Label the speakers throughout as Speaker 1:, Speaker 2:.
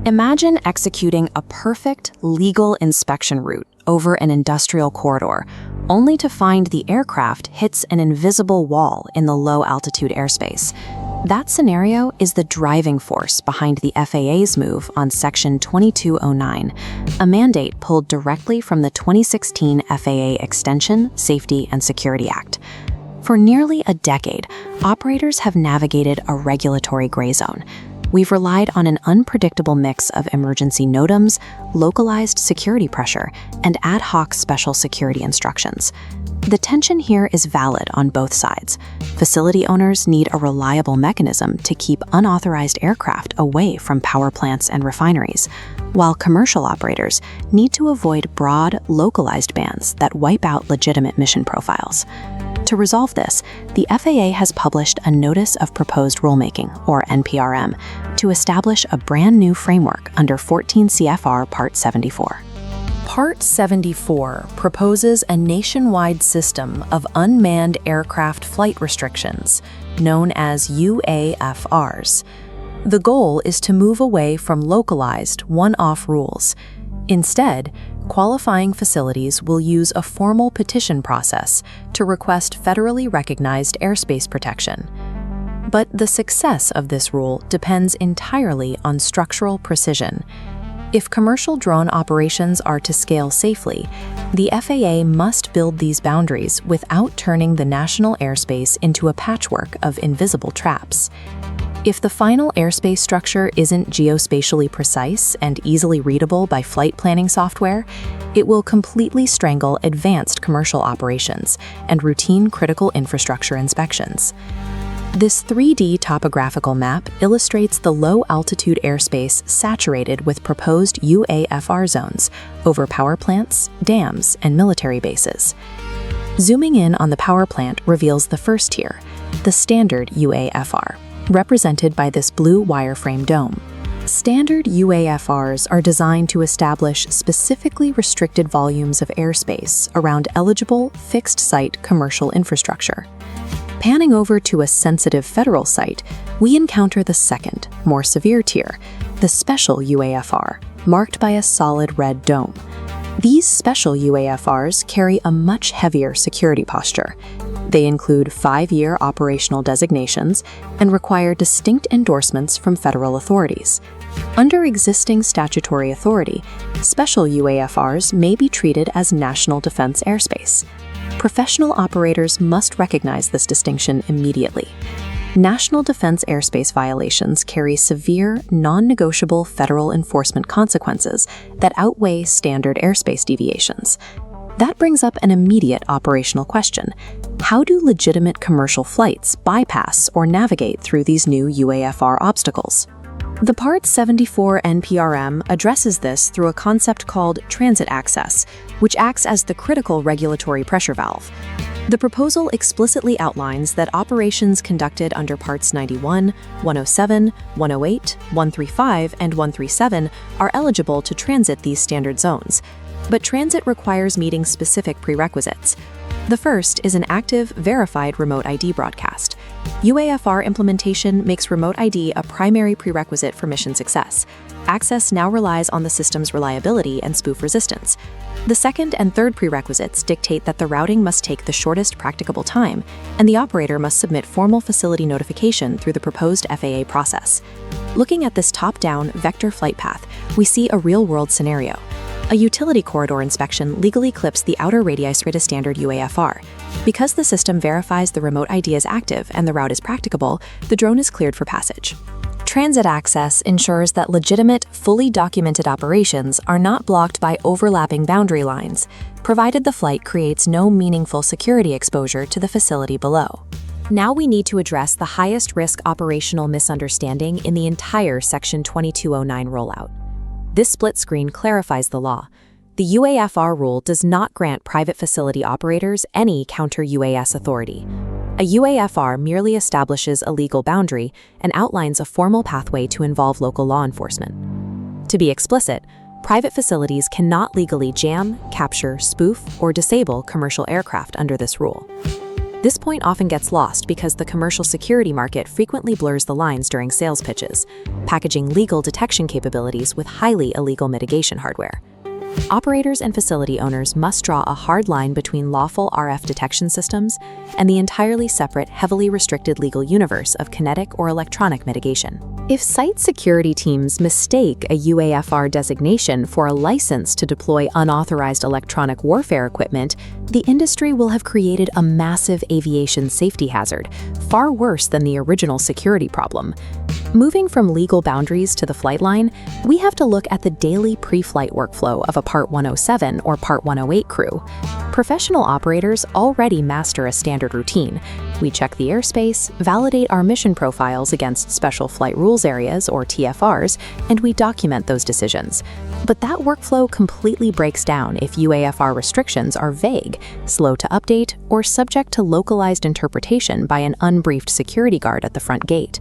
Speaker 1: Imagine executing a perfect legal inspection route over an industrial corridor, only to find the aircraft hits an invisible wall in the low-altitude airspace. That scenario is the driving force behind the FAA's move on Section 2209, a mandate pulled directly from the 2016 FAA Extension, Safety, and Security Act. For nearly a decade, operators have navigated a regulatory gray zone. We've relied on an unpredictable mix of emergency NOTAMs, localized security pressure, and ad hoc special security instructions. The tension here is valid on both sides. Facility owners need a reliable mechanism to keep unauthorized aircraft away from power plants and refineries, while commercial operators need to avoid broad, localized bans that wipe out legitimate mission profiles. To resolve this, the FAA has published a Notice of Proposed Rulemaking, or NPRM, to establish a brand new framework under 14 CFR Part 74. Part 74 proposes a nationwide system of unmanned aircraft flight restrictions, known as UAFRs. The goal is to move away from localized, one-off rules. Instead, qualifying facilities will use a formal petition process to request federally recognized airspace protection. But the success of this rule depends entirely on structural precision. If commercial drone operations are to scale safely, the FAA must build these boundaries without turning the national airspace into a patchwork of invisible traps. If the final airspace structure isn't geospatially precise and easily readable by flight planning software, it will completely strangle advanced commercial operations and routine critical infrastructure inspections. This 3D topographical map illustrates the low-altitude airspace saturated with proposed UAFR zones over power plants, dams, and military bases. Zooming in on the power plant reveals the first tier, the standard UAFR, represented by this blue wireframe dome. Standard UAFRs are designed to establish specifically restricted volumes of airspace around eligible, fixed-site commercial infrastructure. Panning over to a sensitive federal site, we encounter the second, more severe tier, the special UAFR, marked by a solid red dome. These special UAFRs carry a much heavier security posture. They include 5-year operational designations and require distinct endorsements from federal authorities. Under existing statutory authority, special UAFRs may be treated as national defense airspace. Professional operators must recognize this distinction immediately. National defense airspace violations carry severe, non-negotiable federal enforcement consequences that outweigh standard airspace deviations. That brings up an immediate operational question. How do legitimate commercial flights bypass or navigate through these new UAFR obstacles? The Part 74 NPRM addresses this through a concept called transit access, which acts as the critical regulatory pressure valve. The proposal explicitly outlines that operations conducted under Parts 91, 107, 108, 135, and 137 are eligible to transit these standard zones. But transit requires meeting specific prerequisites. The first is an active, verified remote ID broadcast. UAFR implementation makes remote ID a primary prerequisite for mission success. Access now relies on the system's reliability and spoof resistance. The second and third prerequisites dictate that the routing must take the shortest practicable time, and the operator must submit formal facility notification through the proposed FAA process. Looking at this top-down vector flight path, we see a real-world scenario. A utility corridor inspection legally clips the outer radius for a standard UAFR. Because the system verifies the remote ID is active and the route is practicable, the drone is cleared for passage. Transit access ensures that legitimate, fully documented operations are not blocked by overlapping boundary lines, provided the flight creates no meaningful security exposure to the facility below. Now we need to address the highest risk operational misunderstanding in the entire Section 2209 rollout. This split screen clarifies the law. The UAFR rule does not grant private facility operators any counter-UAS authority. A UAFR merely establishes a legal boundary and outlines a formal pathway to involve local law enforcement. To be explicit, private facilities cannot legally jam, capture, spoof, or disable commercial aircraft under this rule. This point often gets lost because the commercial security market frequently blurs the lines during sales pitches, packaging legal detection capabilities with highly illegal mitigation hardware. Operators and facility owners must draw a hard line between lawful RF detection systems and the entirely separate, heavily restricted legal universe of kinetic or electronic mitigation. If site security teams mistake a UAFR designation for a license to deploy unauthorized electronic warfare equipment, the industry will have created a massive aviation safety hazard, far worse than the original security problem. Moving from legal boundaries to the flight line, we have to look at the daily pre-flight workflow of a Part 107 or Part 108 crew. Professional operators already master a standard routine. We check the airspace, validate our mission profiles against Special Flight Rules Areas or TFRs, and we document those decisions. But that workflow completely breaks down if UAFR restrictions are vague, slow to update, or subject to localized interpretation by an unbriefed security guard at the front gate.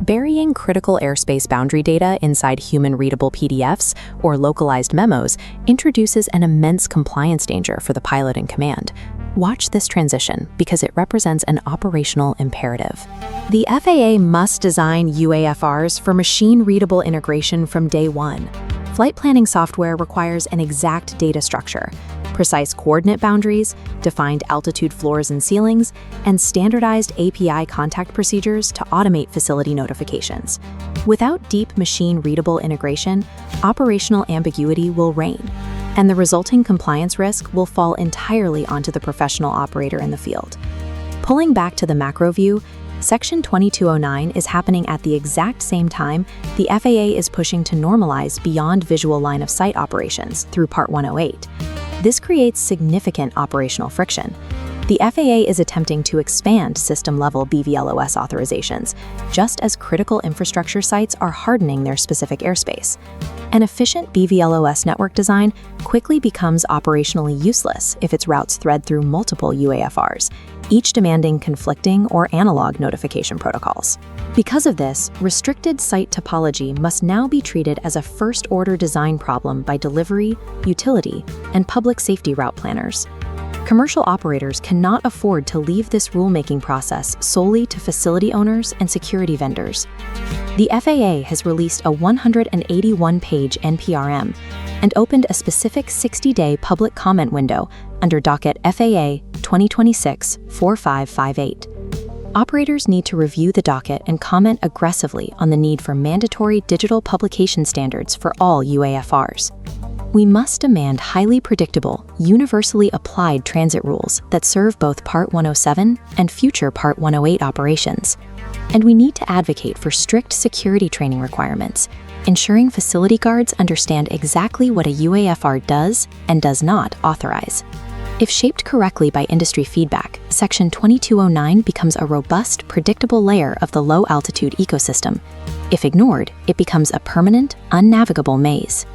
Speaker 1: Burying critical airspace boundary data inside human-readable PDFs or localized memos introduces an immense compliance danger for the pilot in command. Watch this transition because it represents an operational imperative. The FAA must design UAFRs for machine-readable integration from day one. Flight planning software requires an exact data structure, precise coordinate boundaries, defined altitude floors and ceilings, and standardized API contact procedures to automate facility notifications. Without deep machine-readable integration, operational ambiguity will reign, and the resulting compliance risk will fall entirely onto the professional operator in the field. Pulling back to the macro view, Section 2209 is happening at the exact same time the FAA is pushing to normalize beyond visual line of sight operations through Part 108. This creates significant operational friction. The FAA is attempting to expand system-level BVLOS authorizations, just as critical infrastructure sites are hardening their specific airspace. An efficient BVLOS network design quickly becomes operationally useless if its routes thread through multiple UAFRs, each demanding conflicting or analog notification protocols. Because of this, restricted site topology must now be treated as a first-order design problem by delivery, utility, and public safety route planners. Commercial operators cannot afford to leave this rulemaking process solely to facility owners and security vendors. The FAA has released a 181-page NPRM and opened a specific 60-day public comment window under docket FAA 2026-4558. Operators need to review the docket and comment aggressively on the need for mandatory digital publication standards for all UAFRs. We must demand highly predictable, universally applied transit rules that serve both Part 107 and future Part 108 operations. And we need to advocate for strict security training requirements, ensuring facility guards understand exactly what a UAFR does and does not authorize. If shaped correctly by industry feedback, Section 2209 becomes a robust, predictable layer of the low-altitude ecosystem. If ignored, it becomes a permanent, unnavigable maze.